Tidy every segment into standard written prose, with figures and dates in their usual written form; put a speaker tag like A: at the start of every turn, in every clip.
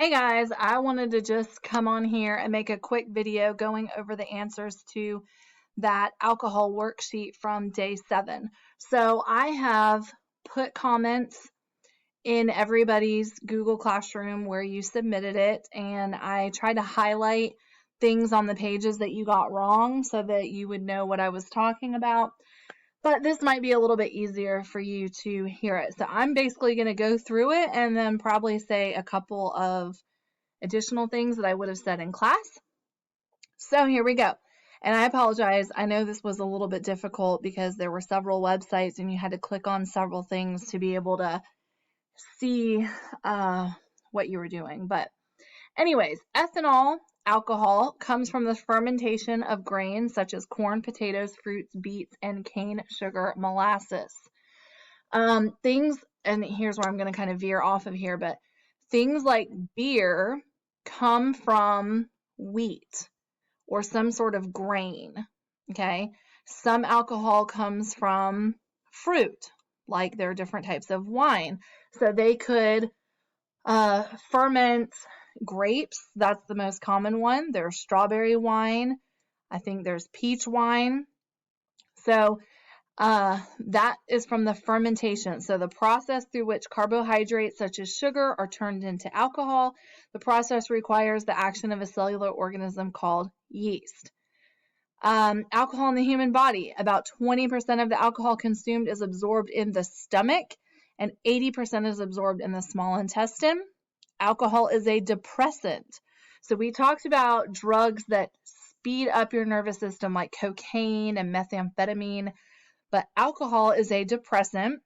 A: Hey guys, I wanted to just come on here and make a quick video going over the answers to that alcohol worksheet from day 7. So I have put comments in everybody's Google Classroom where you submitted it, and I tried to highlight things on the pages that you got wrong so that you would know what I was talking about. But this might be a little bit easier for you to hear it. So I'm basically going to go through it and then probably say a couple of additional things that I would have said in class. So here we go. And I apologize. I know this was a little bit difficult because there were several websites and you had to click on several things to be able to see what you were doing. But anyways, ethanol, alcohol, comes from the fermentation of grains such as corn, potatoes, fruits, beets, and cane sugar molasses. Things, and here's where I'm going to kind of veer off of here, but things like beer come from wheat or some sort of grain, okay? Some alcohol comes from fruit, like there are different types of wine. So they could ferment grapes. That's the most common one. There's strawberry wine. I think there's peach wine. So that is from the fermentation. So the process through which carbohydrates such as sugar are turned into alcohol. The process requires the action of a cellular organism called yeast. Alcohol in the human body. About 20% of the alcohol consumed is absorbed in the stomach and 80% is absorbed in the small intestine. Alcohol is a depressant. So we talked about drugs that speed up your nervous system like cocaine and methamphetamine. But alcohol is a depressant,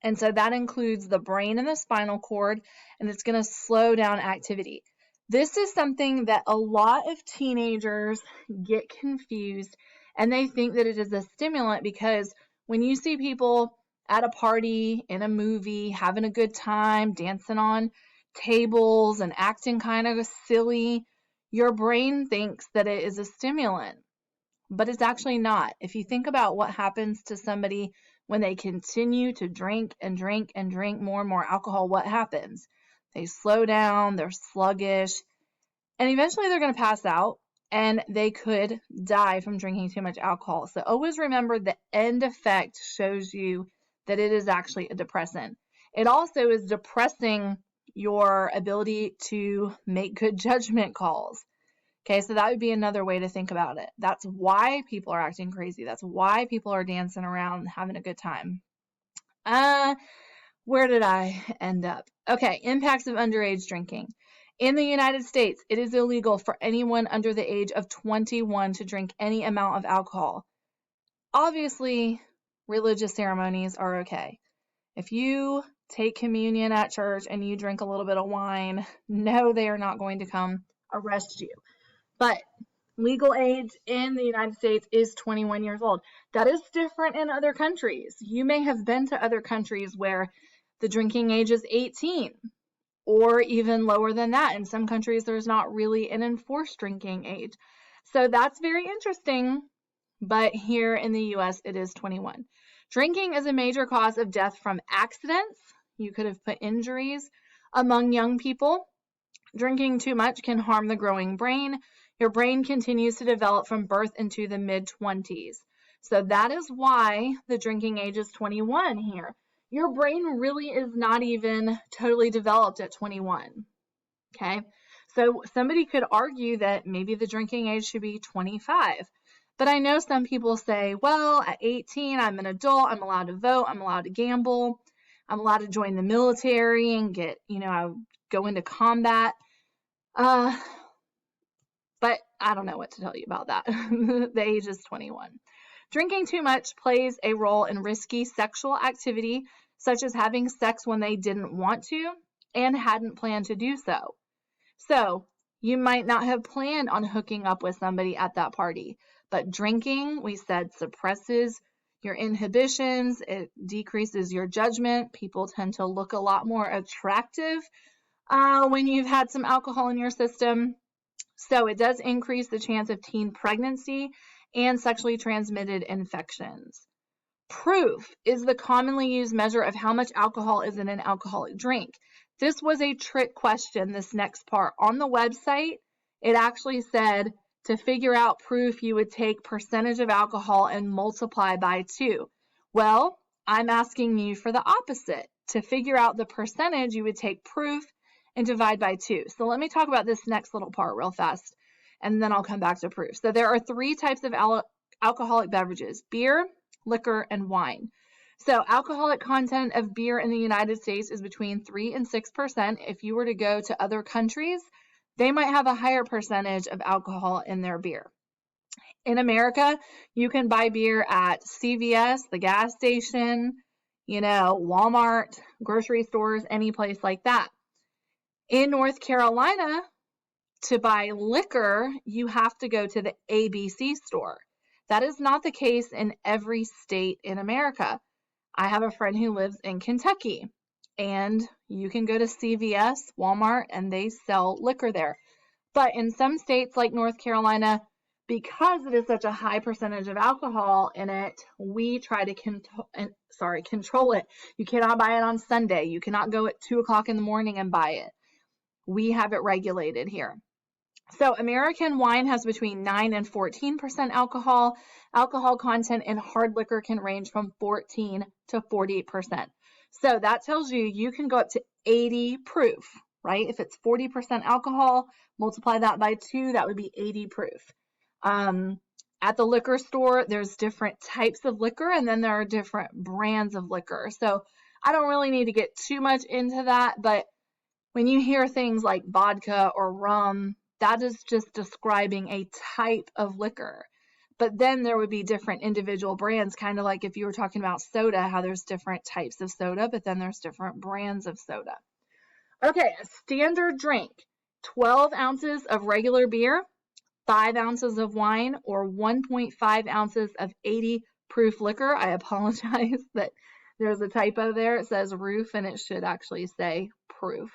A: and so that includes the brain and the spinal cord, and it's going to slow down activity. This is something that a lot of teenagers get confused, and they think that it is a stimulant because when you see people at a party, in a movie, having a good time, dancing on tables and acting kind of silly, your brain thinks that it is a stimulant. But it's actually not. If you think about what happens to somebody when they continue to drink and drink and drink more and more alcohol, what happens? They slow down, they're sluggish, and eventually they're going to pass out and they could die from drinking too much alcohol. So always remember the end effect shows you that it is actually a depressant. It also is depressing your ability to make good judgment calls. Okay, so that would be another way to think about it. That's why people are acting crazy. That's why people are dancing around, having a good time. Where did I end up? Okay, impacts of underage drinking. In the United States, it is illegal for anyone under the age of 21 to drink any amount of alcohol. Obviously, religious ceremonies are okay. If you take communion at church and you drink a little bit of wine, no, they are not going to come arrest you. But legal age in the United States is 21 years old. That is different in other countries. You may have been to other countries where the drinking age is 18 or even lower than that. In some countries, there's not really an enforced drinking age. So that's very interesting. But here in the US, it is 21. Drinking is a major cause of death from accidents. You could have put injuries among young people. Drinking too much can harm the growing brain. Your brain continues to develop from birth into the mid-20s. So that is why the drinking age is 21 here. Your brain really is not even totally developed at 21. Okay? So somebody could argue that maybe the drinking age should be 25. But I know some people say, well, at 18, I'm an adult. I'm allowed to vote. I'm allowed to gamble. I'm allowed to join the military and get, I go into combat. But I don't know what to tell you about that. The age is 21. Drinking too much plays a role in risky sexual activity, such as having sex when they didn't want to and hadn't planned to do so. So you might not have planned on hooking up with somebody at that party, but drinking, we said, suppresses your inhibitions. It decreases your judgment. People tend to look a lot more attractive when you've had some alcohol in your system. So it does increase the chance of teen pregnancy and sexually transmitted infections. Proof is the commonly used measure of how much alcohol is in an alcoholic drink. This was a trick question, this next part. On the website, it actually said to figure out proof, you would take percentage of alcohol and multiply by 2. Well, I'm asking you for the opposite. To figure out the percentage, you would take proof and divide by 2. So let me talk about this next little part real fast, and then I'll come back to proof. So there are 3 types of alcoholic beverages: beer, liquor, and wine. So alcoholic content of beer in the United States is between 3 and 6%. If you were to go to other countries, they might have a higher percentage of alcohol in their beer. In America, you can buy beer at CVS, the gas station, Walmart, grocery stores, any place like that. In North Carolina, to buy liquor, you have to go to the ABC store. That is not the case in every state in America. I have a friend who lives in Kentucky, and you can go to CVS, Walmart, and they sell liquor there. But in some states like North Carolina, because it is such a high percentage of alcohol in it, we try to control it. You cannot buy it on Sunday. You cannot go at 2 o'clock in the morning and buy it. We have it regulated here. So American wine has between 9 and 14% alcohol. Alcohol content in hard liquor can range from 14 to 40%. So that tells you you can go up to 80 proof, right? If it's 40% alcohol, multiply that by 2, that would be 80 proof. At the liquor store, there's different types of liquor, and then there are different brands of liquor. So I don't really need to get too much into that, but when you hear things like vodka or rum, that is just describing a type of liquor. But then there would be different individual brands, kind of like if you were talking about soda, how there's different types of soda, but then there's different brands of soda. Okay, a standard drink: 12 ounces of regular beer, 5 ounces of wine, or 1.5 ounces of 80 proof liquor. I apologize that there's a typo there. It says roof and it should actually say proof.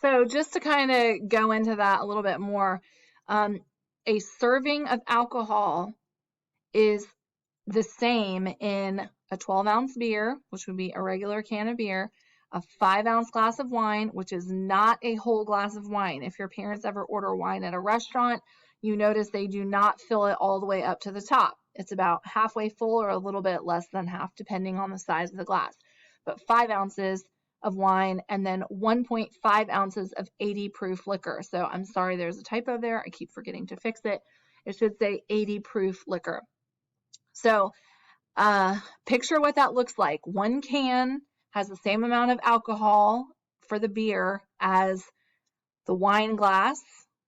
A: So just to kind of go into that a little bit more, a serving of alcohol is the same in a 12-ounce beer, which would be a regular can of beer, a 5-ounce glass of wine, which is not a whole glass of wine. If your parents ever order wine at a restaurant, you notice they do not fill it all the way up to the top. It's about halfway full or a little bit less than half, depending on the size of the glass. But 5 ounces of wine, and then 1.5 ounces of 80 proof liquor. So I'm sorry, there's a typo there. I keep forgetting to fix it. It should say 80 proof liquor. So picture what that looks like. One can has the same amount of alcohol for the beer as the wine glass,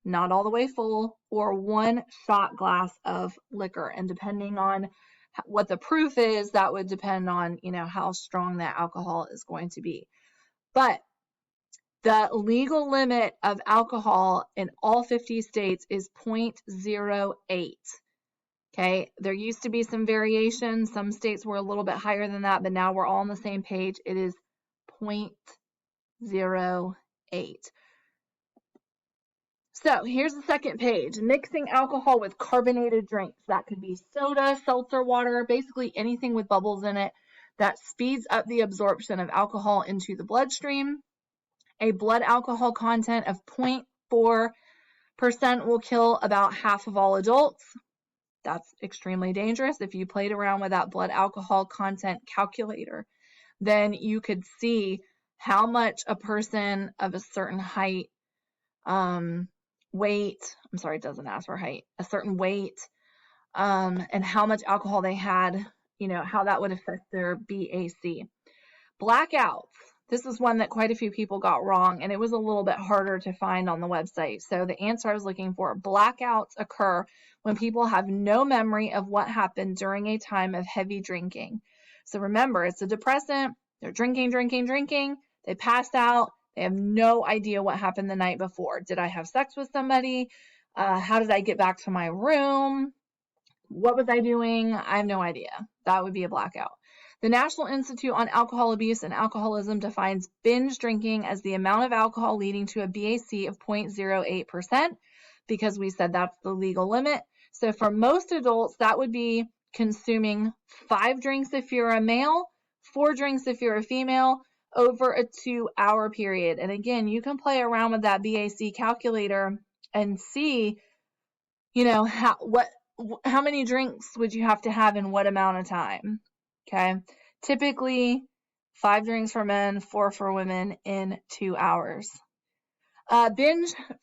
A: not all the way full, or 1 shot glass of liquor. And depending on what the proof is, that would depend on, how strong that alcohol is going to be. But the legal limit of alcohol in all 50 states is 0.08. Okay, there used to be some variation. Some states were a little bit higher than that, but now we're all on the same page. It is 0.08. So here's the second page: mixing alcohol with carbonated drinks. That could be soda, seltzer water, basically anything with bubbles in it that speeds up the absorption of alcohol into the bloodstream. A blood alcohol content of 0.4% will kill about half of all adults. That's extremely dangerous. If you played around with that blood alcohol content calculator, then you could see how much a person of a certain height, weight, I'm sorry, it doesn't ask for height, a certain weight, and how much alcohol they had, how that would affect their BAC. Blackouts. This is one that quite a few people got wrong, and it was a little bit harder to find on the website. So the answer I was looking for: blackouts occur when people have no memory of what happened during a time of heavy drinking. So remember, it's a depressant. They're drinking. They passed out. They have no idea what happened the night before. Did I have sex with somebody? How did I get back to my room? What was I doing? I have no idea. That would be a blackout. The National Institute on Alcohol Abuse and Alcoholism defines binge drinking as the amount of alcohol leading to a BAC of 0.08%, because we said that's the legal limit. So for most adults, that would be consuming 5 drinks if you're a male, 4 drinks if you're a female, over a 2-hour period. And again, you can play around with that BAC calculator and see, how many drinks would you have to have in what amount of time? Okay. Typically 5 drinks for men, 4 for women in 2 hours.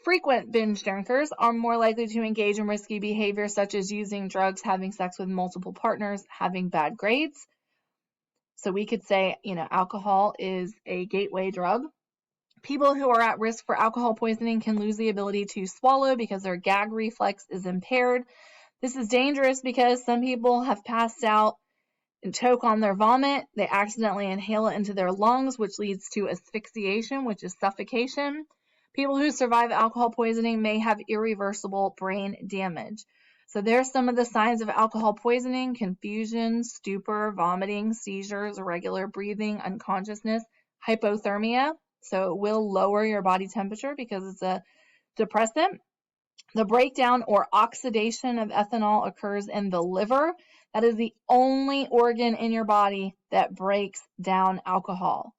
A: Frequent binge drinkers are more likely to engage in risky behavior such as using drugs, having sex with multiple partners, having bad grades. So we could say, alcohol is a gateway drug. People who are at risk for alcohol poisoning can lose the ability to swallow because their gag reflex is impaired. This is dangerous because some people have passed out and choke on their vomit. They accidentally inhale it into their lungs, which leads to asphyxiation, which is suffocation. People who survive alcohol poisoning may have irreversible brain damage. So there's some of the signs of alcohol poisoning: confusion, stupor, vomiting, seizures, irregular breathing, unconsciousness, hypothermia. So it will lower your body temperature because it's a depressant. The breakdown or oxidation of ethanol occurs in the liver. That is the only organ in your body that breaks down alcohol.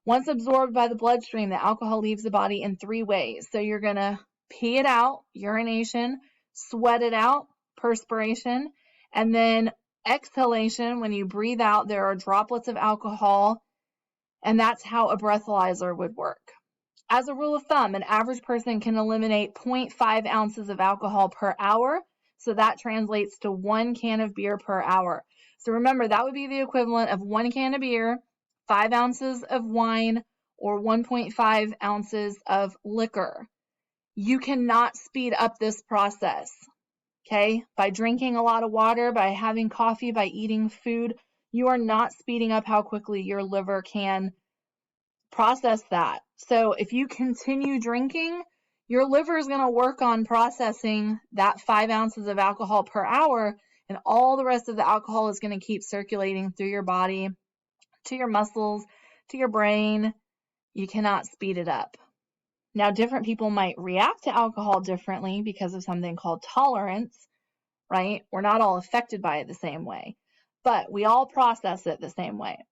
A: Once absorbed by the bloodstream, the alcohol leaves the body in 3 ways. So you're going to pee it out, urination, sweat it out, perspiration, and then exhalation. When you breathe out, there are droplets of alcohol, and that's how a breathalyzer would work. As a rule of thumb, an average person can eliminate 0.5 ounces of alcohol per hour. So that translates to 1 can of beer per hour. So remember, that would be the equivalent of 1 can of beer, 5 ounces of wine, or 1.5 ounces of liquor. You cannot speed up this process, okay? By drinking a lot of water, by having coffee, by eating food, you are not speeding up how quickly your liver can process that. So if you continue drinking, your liver is going to work on processing that 5 ounces of alcohol per hour, and all the rest of the alcohol is going to keep circulating through your body, to your muscles, to your brain. You cannot speed it up. Now, different people might react to alcohol differently because of something called tolerance, right? We're not all affected by it the same way, but we all process it the same way.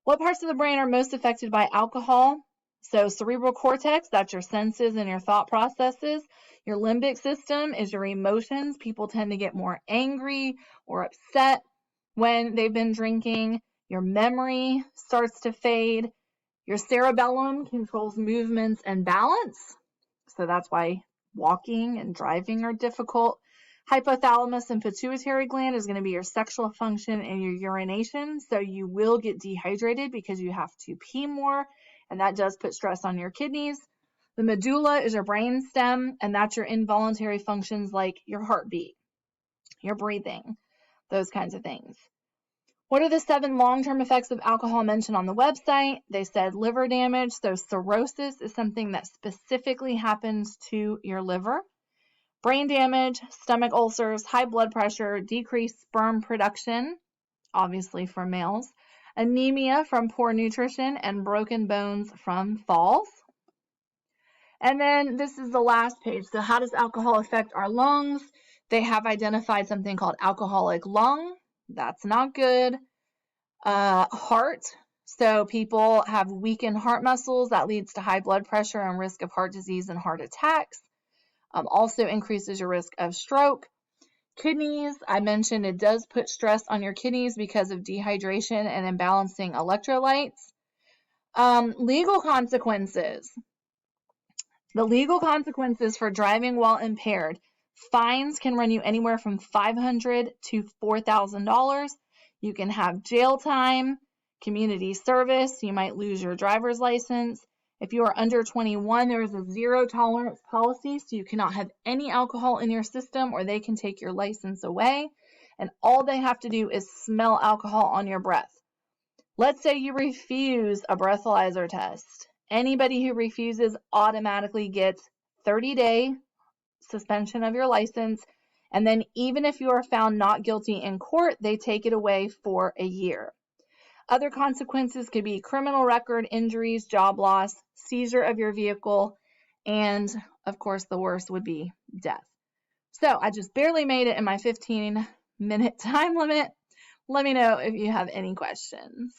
A: What parts of the brain are most affected by alcohol? So cerebral cortex, that's your senses and your thought processes. Your limbic system is your emotions. People tend to get more angry or upset when they've been drinking. Your memory starts to fade. Your cerebellum controls movements and balance. So that's why walking and driving are difficult. Hypothalamus and pituitary gland is going to be your sexual function and your urination. So you will get dehydrated because you have to pee more, and that does put stress on your kidneys. The medulla is your brain stem, and that's your involuntary functions like your heartbeat, your breathing, those kinds of things. What are the 7 long-term effects of alcohol mentioned on the website? They said liver damage. So cirrhosis is something that specifically happens to your liver. Brain damage, stomach ulcers, high blood pressure, decreased sperm production, obviously for males, anemia from poor nutrition, and broken bones from falls. And then this is the last page. So how does alcohol affect our lungs? They have identified something called alcoholic lung. That's not good. Heart. So people have weakened heart muscles. That leads to high blood pressure and risk of heart disease and heart attacks. Also increases your risk of stroke. Kidneys, I mentioned it does put stress on your kidneys because of dehydration and imbalancing electrolytes. Legal consequences. The legal consequences for driving while impaired. Fines can run you anywhere from $500 to $4,000. You can have jail time, community service. You might lose your driver's license. If you are under 21, there is a 0 tolerance policy, so you cannot have any alcohol in your system or they can take your license away. And all they have to do is smell alcohol on your breath. Let's say you refuse a breathalyzer test. Anybody who refuses automatically gets 30-day suspension of your license. And then even if you are found not guilty in court, they take it away for a year. Other consequences could be criminal record, injuries, job loss, seizure of your vehicle, and of course the worst would be death. So I just barely made it in my 15-minute time limit. Let me know if you have any questions.